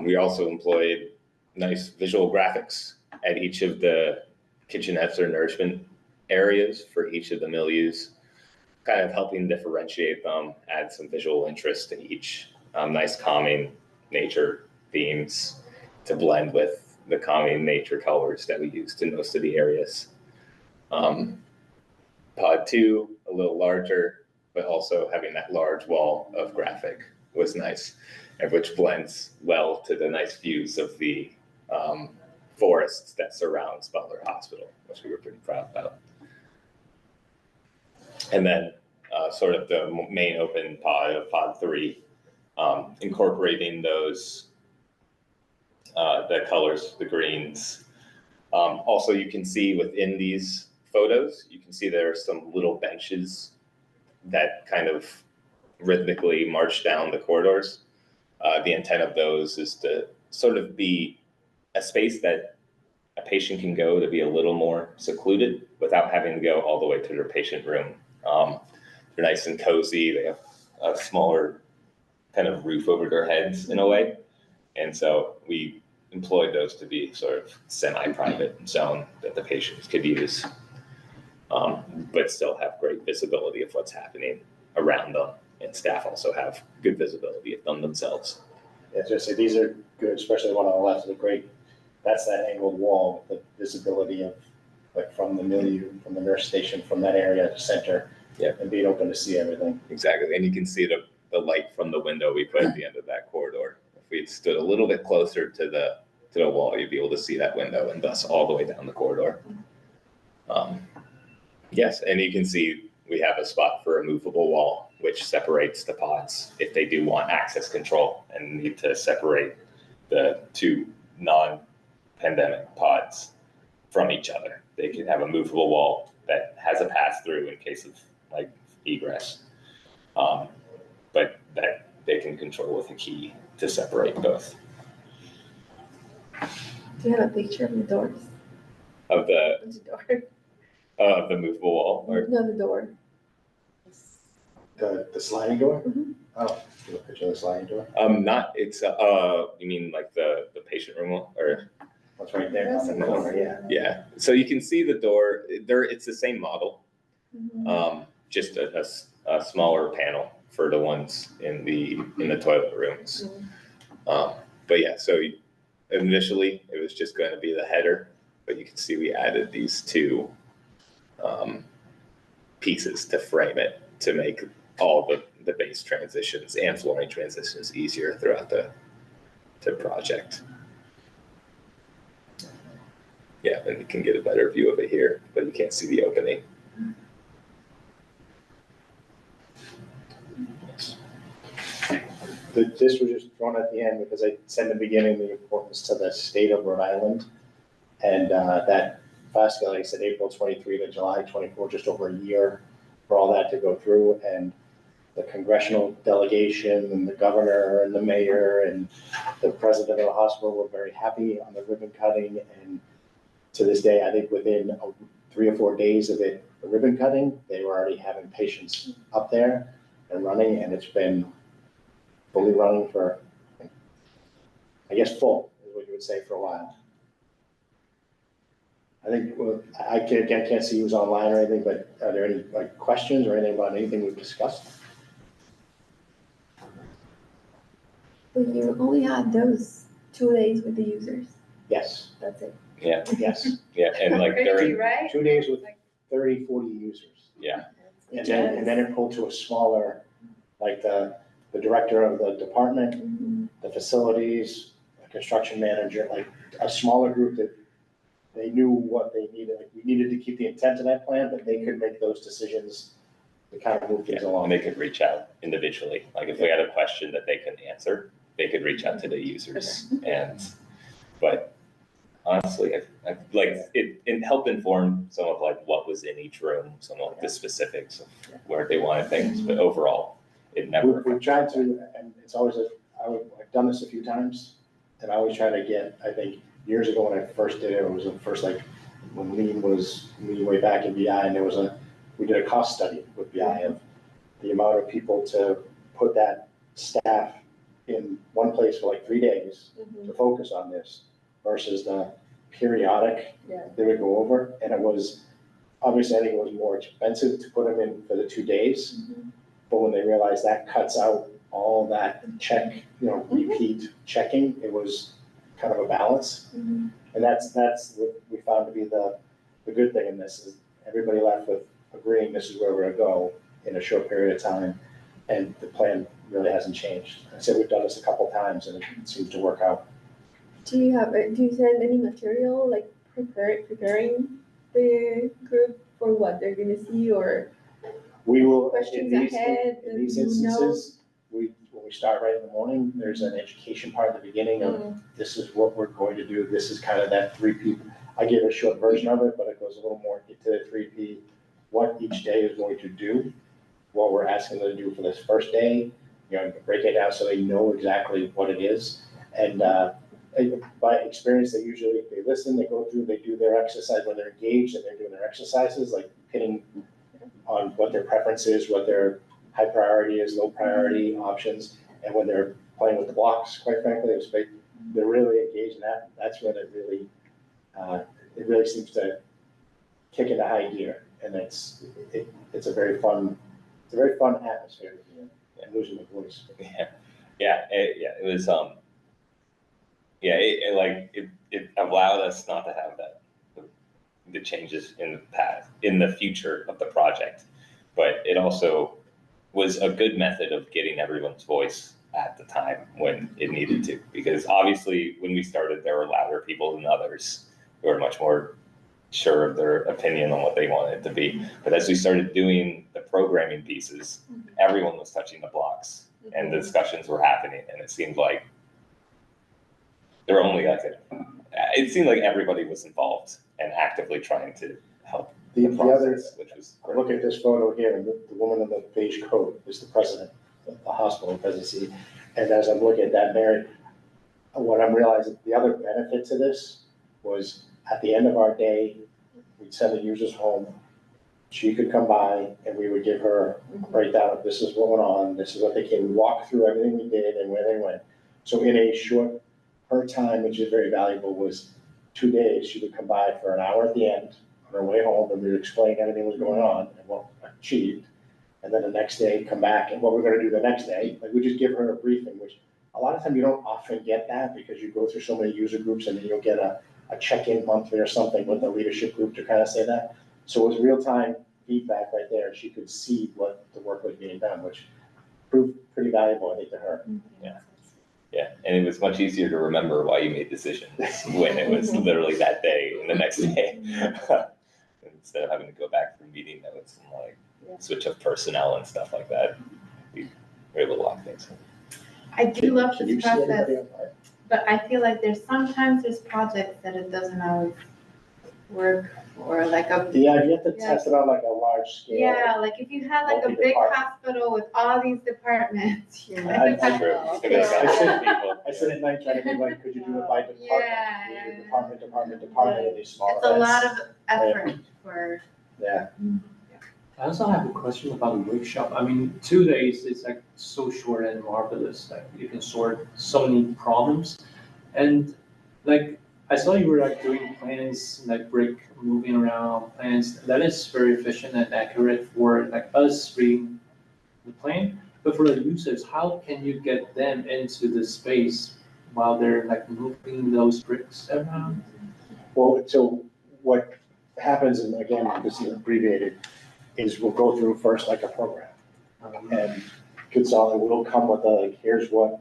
We also employed nice visual graphics at each of the kitchenettes or nourishment areas for each of the milieus, kind of helping differentiate them, add some visual interest to each. Nice calming nature themes to blend with the calming nature colors that we used in most of the areas. Pod 2, a little larger, but also having that large wall of graphic was nice, and which blends well to the nice views of the forests that surrounds Butler Hospital, which we were pretty proud about. And then sort of the main open pod of pod 3, incorporating those, the colors, the greens. Also, you can see within these photos, you can see there are some little benches that kind of rhythmically march down the corridors. The intent of those is to sort of be a space that a patient can go to be a little more secluded without having to go all the way to their patient room. They're nice and cozy. They have a smaller kind of roof over their heads in a way. And so we employed those to be sort of semi-private zone that the patients could use, but still have great visibility of what's happening around them. And staff also have good visibility of them themselves. Yeah, just these are good, especially the one on the left is a great, that's that angled wall, the visibility of like from the milieu, from the nurse station, from that area to center. Yeah. And being open to see everything. Exactly. And you can see the light from the window we put at the end of that corridor. If we had stood a little bit closer to the wall, you'd be able to see that window and thus all the way down the corridor. Yes, and you can see we have a spot for a movable wall, which separates the pods if they do want access control and need to separate the 2 non-pandemic pods from each other. They can have a movable wall that has a pass-through in case of like egress, but that they can control with a key to separate both. Do you have a picture of the doors? Of the The door. the movable wall? Or? No, the door. the sliding door? Mhm. Oh, give a picture of the sliding door. You mean like the patient room or? That's right there on the corner, yeah. Yeah, so you can see the door, it's the same model, Mhm. just a smaller panel for the ones in the toilet rooms. But yeah, so initially it was just going to be the header, but you can see we added these two pieces to frame it to make all the base transitions and flooring transitions easier throughout the project. Yeah, and you can get a better view of it here, but you can't see the opening. This was just thrown at the end because I said in the beginning the importance to the state of Rhode Island. And that FASCA, like I said, April 23 to July 24, just over a year for all that to go through. And the congressional delegation and the governor and the mayor and the president of the hospital were very happy on the ribbon cutting. And to this day, I think within 3 or 4 days of it, the ribbon cutting, they were already having patients up there and running, and it's been fully running for, I guess, full is what you would say for a while. I think, I can't see who's online or anything, but are there any like questions or anything about anything we've discussed? But you only had those 2 days with the users. Yes, That's it. Yeah, yes. yeah, and like during, right? 2 days with 30, 40 users. yeah, And then it pulled to a smaller, like the director of the department, Mhm. the facilities, the construction manager, like a smaller group that they knew what they needed. Like, we needed to keep the intent of that plan, but they could make those decisions to kind of move things yeah, along. and they could reach out individually. Like if we had a question that they couldn't answer, they could reach out to the users. But honestly, I like it helped inform some of like what was in each room, some of the specifics of where they wanted things, but overall, it never. We've tried to, and it's always, I've done this a few times, and I always try to get, I think, years ago when I first did it, it was the first, like, when lean way back in BI, and we did a cost study with BI of the amount of people to put that staff in one place for like 3 days to focus on this versus the periodic they would go over. And it was, obviously, I think it was more expensive to put them in for the 2 days. But when they realized that cuts out all that repeat checking, it was kind of a balance. And that's what we found to be the good thing in this is everybody left with agreeing this is where we're gonna go in a short period of time. And the plan really hasn't changed. I said we've done this a couple times and it seems to work out. Do you send any material, like preparing the group for what they're gonna see, or We will, questions in these ahead? instances, when we start right in the morning, there's an education part at the beginning of this is what we're going to do. This is kind of that 3P. I give a short version of it, but it goes a little more into the 3P, what each day is going to do, what we're asking them to do for this first day, break it down so they know exactly what it is. And by experience, they listen, they go through, they do their exercise when they're engaged and they're doing their exercises, like hitting on what their preference is, what their high priority is, low priority options. And when they're playing with the blocks, quite frankly, they're really engaged in that. That's when it really seems to kick into high gear. And it's a very fun atmosphere to be in. I'm losing my voice. It was, it allowed us not to have the changes in the future of the project, but it also was a good method of getting everyone's voice at the time when it needed to, because obviously when we started, there were louder people than others who were much more sure of their opinion on what they wanted it to be. But as we started doing the programming pieces, everyone was touching the blocks and the discussions were happening, and it seemed like there were only it seemed like everybody was involved and actively trying to help the process, which was great. Look at this photo here, and the woman in the beige coat is the president of the hospital presidency. And as I'm looking at that, Mary, what I'm realizing, the other benefit to this was at the end of our day, we'd send the users home she could come by and we would give her a breakdown of this is what went on, this is what they came, walk through everything we did and where they went. So in a short, her time, which is very valuable, was 2 days. She would come by for an hour at the end on her way home, and we would explain everything that was going on and what achieved. And then the next day, come back and what we're gonna do the next day. Like, we just give her a briefing, which a lot of times you don't often get that because you go through so many user groups and then you'll get a check-in monthly or something with the leadership group to kind of say that. So it was real-time feedback right there. She could see what the work was being done, which proved pretty valuable, I think, to her. Yeah. Yeah, and it was much easier to remember why you made decisions when it was literally that day and the next day. Instead of having to go back through meeting notes and like switch up personnel and stuff like that, we were able to lock things in. I do love Can you this see process, anybody online? but I feel like there's projects that it doesn't always work, or like a, Yeah, you have to Yeah. test it on like a large scale. yeah, like if you had like a big Multi-department. hospital with all these departments, you're I- like. I- True. It's gonna be I about said- people. I said at night trying to think like, could you do it by department? Yeah. You do department in these small It's a lot events. of effort for. Yeah, I also have a question about the workshop. I mean, 2 days is like so short and marvelous. Like you can sort so many problems, and like I saw you were like doing plans, like brick moving around plans. That is very efficient and accurate for like us reading the plan. But for the users, how can you get them into the space while they're like moving those bricks around? well, so what happens, and again, this is abbreviated, is we'll go through first like a program. And consultant will come with a, like, here's what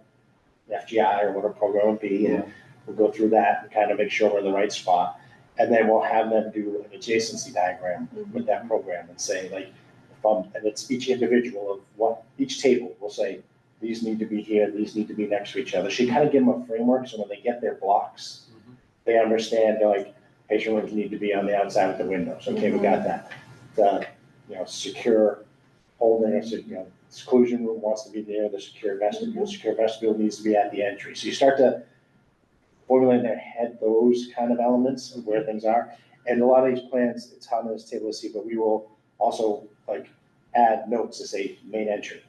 FGI or what a program would be, and we'll go through that and kind of make sure we're in the right spot. And then we'll have them do an adjacency diagram with that program and say like, and it's each individual of what, each table will say, these need to be here, these need to be next to each other. She kind of give them a framework, so when they get their blocks, they understand, they're like, patient rooms need to be on the outside of the windows. Okay, we got that. The, secure holding, exclusion room wants to be there, the secure vestibule needs to be at the entry. So you start to formulate in their head those kind of elements of where things are. And a lot of these plans, it's on this table to see, but we will also like add notes to say main entry,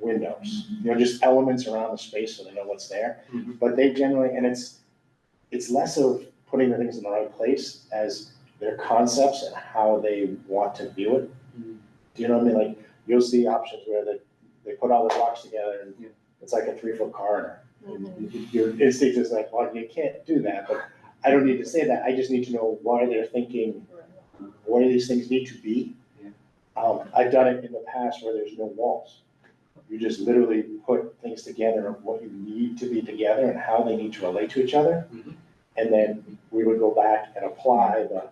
windows, just elements around the space so they know what's there. Mhm. But they generally, and it's less of putting the things in the right place as their concepts and how they want to view it. Mhm. Do you know what I mean? Like, you'll see options where they put all the blocks together and Yeah. it's like a 3-foot corridor. Your instinct is like, well, you can't do that, but I don't need to say that. I just need to know why they're thinking, what do these things need to be? Yeah. I've done it in the past where there's no walls. You just literally put things together of what you need to be together and how they need to relate to each other. Mhm. And then we would go back and apply the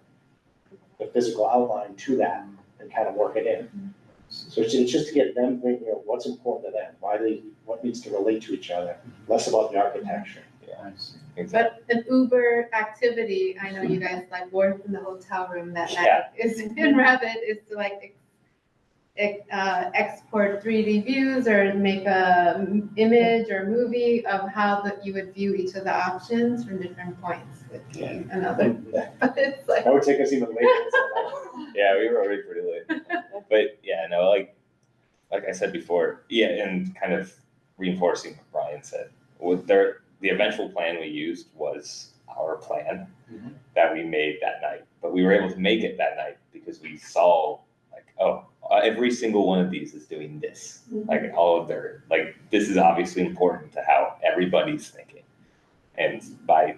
physical outline to that and kind of work it in. So it's just to get them thinking of what's important to them, what needs to relate to each other, less about the architecture. I see. Exactly. But an Uber activity, I know you guys like work in the hotel room that night, Yeah. is in Revit, is to like export 3D views or make a image or movie of how that you would view each of the options from different points would be another. But it's like, That would take us even later. Yeah, we were already pretty late. But yeah, no, like I said before, yeah, and kind of reinforcing what Brian said, the eventual plan we used was our plan Mhm. that we made that night. But we were able to make it that night because we saw like, every single one of these is doing this. Like all of this is obviously important to how everybody's thinking. And by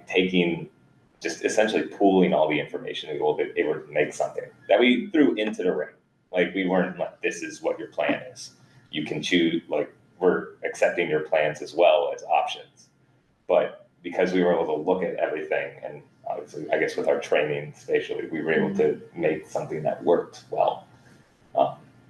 just essentially pooling all the information, we will be able to make something that we threw into the ring. Like we weren't like, this is what your plan is. You can choose, like we're accepting your plans as well as options. But because we were able to look at everything and obviously, I guess with our training spatially, we were able to make something that worked well.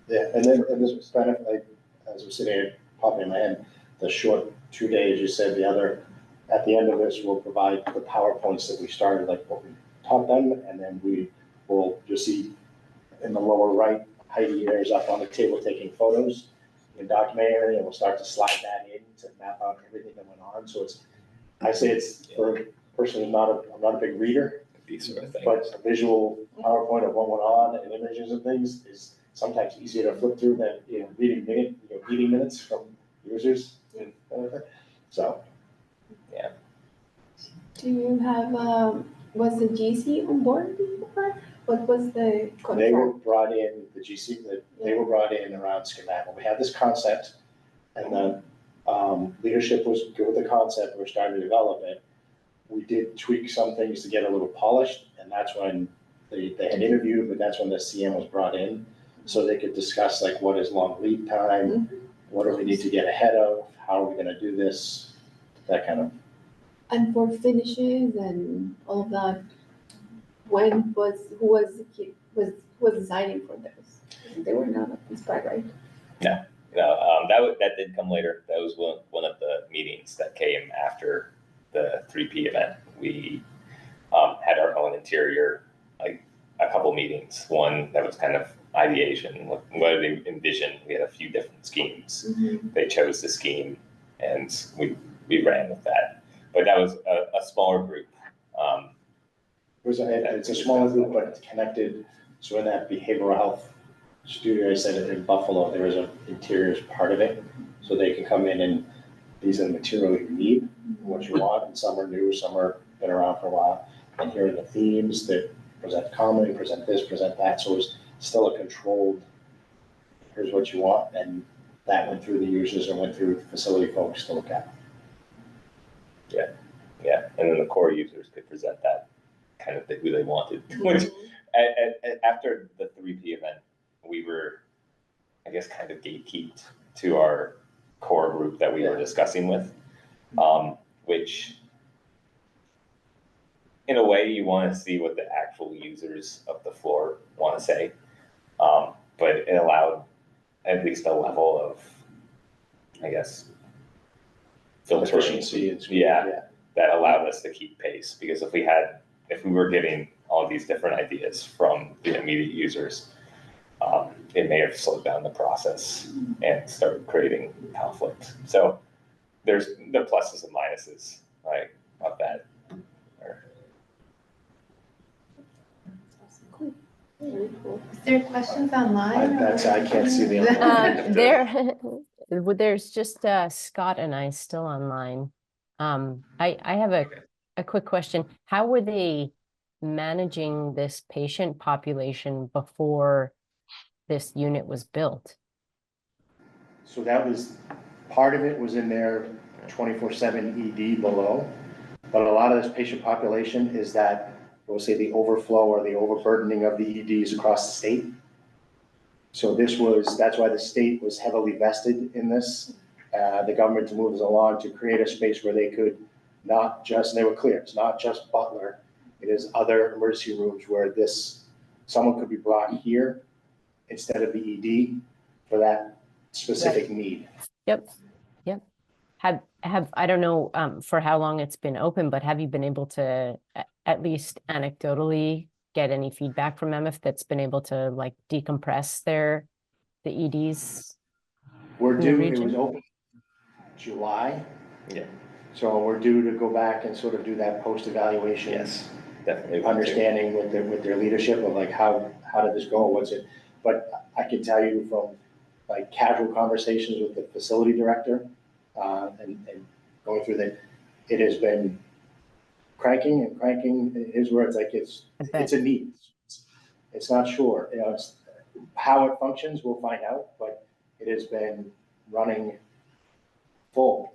Yeah, and then, and this was benefit, like, as we're sitting here popping in my head, the short 2 days, you said at the end of this, we'll provide the PowerPoints that we started, like what we taught them, and then you'll see in the lower right, Heidi here is up on the table taking photos in document area, and we'll start to slide that in to map out everything that went on. So I say it's for personally, I'm not a big reader. these sort of things. But a visual PowerPoint of what went on and images and things is sometimes easier to flip through than, reading meeting minutes from users. So. Do you have, was the GC on board before? What was the They were contract? brought in, the GC, they were brought in around schematic. We had this concept and the leadership was good with the concept. We're starting to develop it. We did tweak some things to get a little polished, and that's when they had interviewed, but that's when the CM was brought in. So they could discuss like what is long lead time, what do we need to get ahead of, how are we gonna do this, that kind of. And for finishes and all of that, who was designing for those? They were not at this part, right? No, that did come later. That was one of the meetings that came after the 3P event. We had our own interior, like a couple meetings. One that was kind of ideation, what do they envision? We had a few different schemes. They chose the scheme and we ran with that. But that was a smaller group. It's a smaller group, but it's connected. So in that behavioral health studio, I said in Buffalo, there is an interiors part of it. So they can come in and these are the material you need, what you want, and some are new, some are been around for a while. And here are the themes that present comedy, present this, present that. So it's still a controlled, here's what you want. And that went through the users and went through facility folks to look at. Yeah, and then the core users could present that kind of who they wanted. Which, after the 3P event, we were, I guess, kind of gatekeeped to our core group that we were discussing with, which in a way you want to see what the actual users of the floor want to say, but it allowed at least a level of, I guess, filtering. Efficiency and speed, yeah. That allowed us to keep pace, because if we were getting all these different ideas from the immediate users, it may have slowed down the process and started creating conflict. So there's the pluses and minuses, right, of that. Cool. Very cool. Is there questions online? I can't see the There's just Scott and I still online. I have a quick question. How were they managing this patient population before this unit was built? So that was, part of it was in their 24/7 ED below, but a lot of this patient population is that, we'll say the overflow or the overburdening of the EDs across the state. So that's why the state was heavily vested in this. The government moves along to create a space where they could not just, and they were clear, it's not just Butler, it is other emergency rooms where someone could be brought here instead of the ED for that specific need. Yep. I don't know for how long it's been open, but have you been able to at least anecdotally get any feedback from them if that's been able to like decompress the EDs? We're in the due, it region? was open July. Yeah. So we're due to go back and sort of do that post-evaluation. Yes, definitely. Understanding with their leadership of like, how did this go, what's it? But I can tell you from like casual conversations with the facility director, and going through that, it has been cranking and cranking, his words, like it's a need. It's not sure, it's how it functions, we'll find out, but it has been running full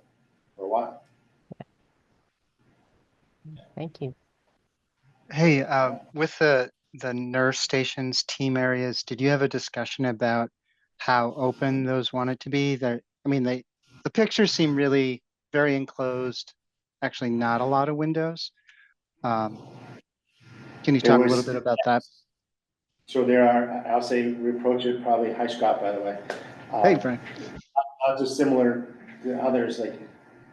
for a while. Thank you. Hey, with the nurse stations, team areas, did you have a discussion about how open those wanted to be? The pictures seem really very enclosed, actually not a lot of windows. Can you talk a little bit about that? So there are, I'll say, reproach it, probably, hi Scott, by the way. Hey, Frank. Just similar to others, like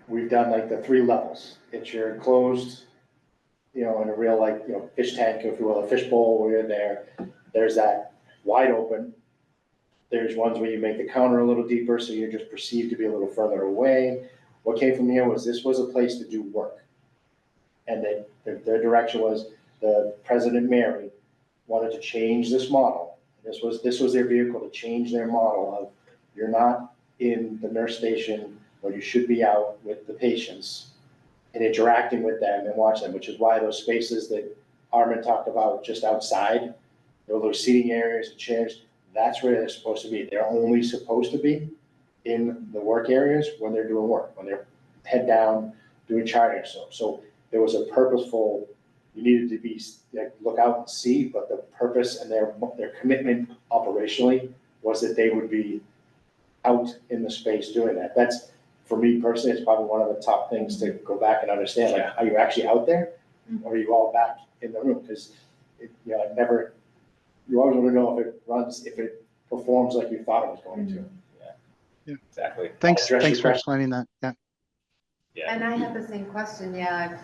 we've done like the 3 levels. It's your enclosed, in a real fish tank, if you will, a fish bowl where you're there. There's that wide open. There's ones where you make the counter a little deeper, so you're just perceived to be a little further away. What came from here was this was a place to do work. And then their direction was, the President Mary wanted to change this model. This was their vehicle to change their model of, you're not in the nurse station where you should be out with the patients and interacting with them and watch them, which is why those spaces that Armin talked about just outside, those seating areas and chairs, that's where they're supposed to be. They're only supposed to be in the work areas when they're doing work, when they're head down doing charting. So there was a purposeful, you needed to be, look out and see, but the purpose and their commitment operationally was that they would be out in the space doing that. That's, for me personally, it's probably one of the top things to go back and understand, like, are you actually out there? Or are you all back in the room? Because, you always want to know if it performs like you thought it was going to. Yeah. Exactly. Thanks Address your for question. explaining that. Yeah. Yeah. And I have the same question, yeah. If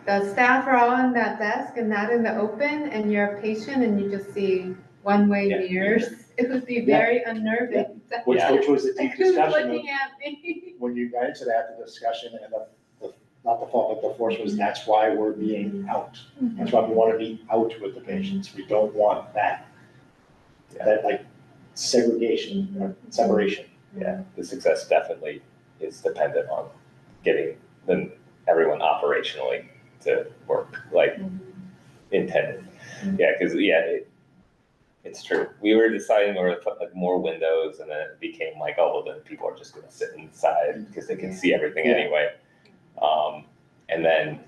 the staff are all on that desk and not in the open, and you're a patient and you just see one-way Yeah. mirrors, it would be very unnerving. Which was the deep Who's discussion of, looking at me? when you got into that, the discussion and not the fault, but the force was, that's why we're being out. That's why we want to be out with the patients. We don't want that like segregation or separation. Yeah, the success definitely is dependent on getting everyone operationally to work like intended. Yeah, because it's true. We were deciding to put like more windows, and then it became like, oh, well, then people are just going to sit inside because they can see everything anyway. And then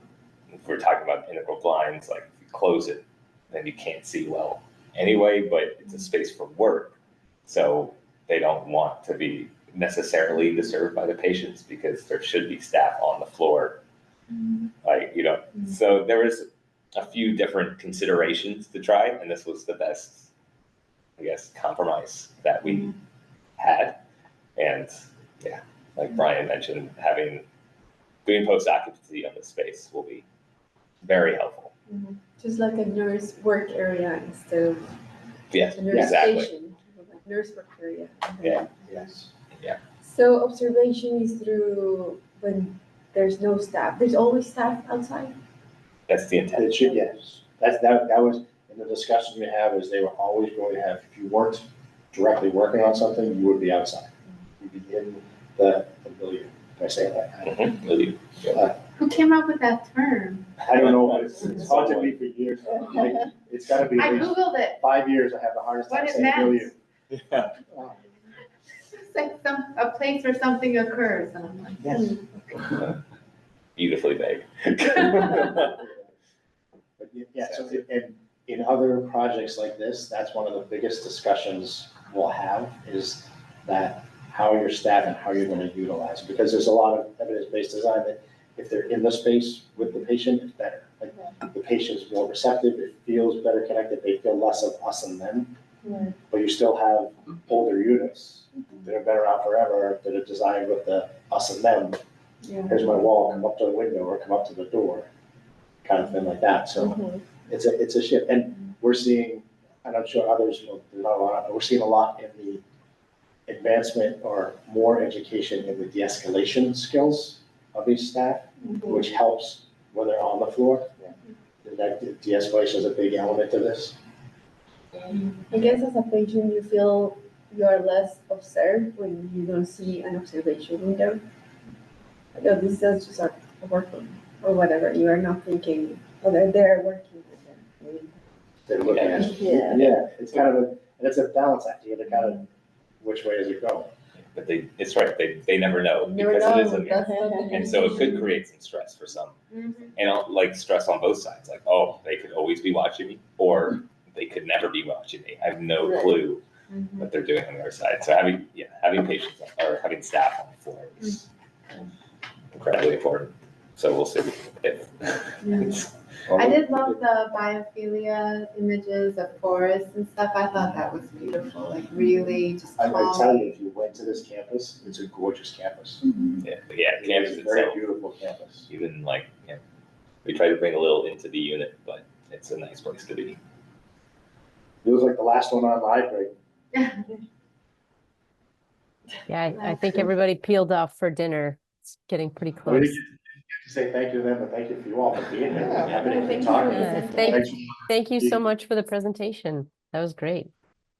if we're talking about integral blinds, like if you close it, then you can't see well anyway, but it's a space for work. So they don't want to be necessarily disturbed by the patients because there should be staff on the floor. Like, so there was a few different considerations to try, and this was the best, I guess, compromise that we had. And yeah, like Brian mentioned, doing post-occupancy on the space will be very helpful. Just like a nurse work area instead of Yeah, a nurse exactly. station, like nurse work area. Yeah. Yes. So observation is through when there's no staff. There's always staff outside. That's the intent. It should, yes. That was, in the discussions we have, is they were always going to have, if you weren't directly working on something, you would be outside. You'd be in the milieu. Did I say that? Really. Who came up with that term? I don't know, but it's haunted me for years. Like, it's gotta be I at least Googled it. 5 years I have the hardest What time it saying meant. milieu. Yeah. It's like a place where something occurs, and I'm like, Yes. Beautifully vague. But yeah, so and in other projects like this, that's one of the biggest discussions we'll have, is that how your staff and how you're gonna utilize it. Because there's a lot of evidence-based design that if they're in the space with the patient, it's better. Like, the patient's more receptive, it feels better connected, they feel less of us and them. Right. But you still have older units that have been around forever, that are designed with the us and them. Yeah. Here's my wall, come up to the window or come up to the door, kind of thing like that. So it's a shift. And we're seeing, and I'm sure others, there's not a lot, but we're seeing a lot in the advancement or more education in the de-escalation skills of these staff, which helps when they're on the floor. That de-escalation is a big element to this. I guess as a patient, you feel you're less observed when you don't see an observation window. Like, oh, this is just a workroom or whatever. You are not thinking, oh, they're there working with them. They're looking at. Yeah. Yeah, it's kind of and it's a balance act. You got to kind of, which way is it going? But it's right, they never know Never because it is know, a mirror. that's And so it could create some stress for some. And like stress on both sides, like, oh, they could always be watching me, or they could never be watching me. I have no Right. clue what they're doing on the other side. So having patients or having staff on the floor is incredibly important. So we'll see if. I did love the biophilia images of forests and stuff. I thought that was beautiful, like really just I calm. tell you, if you went to this campus, it's a gorgeous campus. Yeah, campus It's a very itself, beautiful campus. even like, we try to bring a little into the unit, but it's a nice place to be. It was like the last one on library. Yeah, I think everybody peeled off for dinner. It's getting pretty close. say thank you to them, but thank you for you all for being here. Yeah. Happy to Thank keep you. talking. Yeah, Thanks. thank you so much for the presentation. That was great.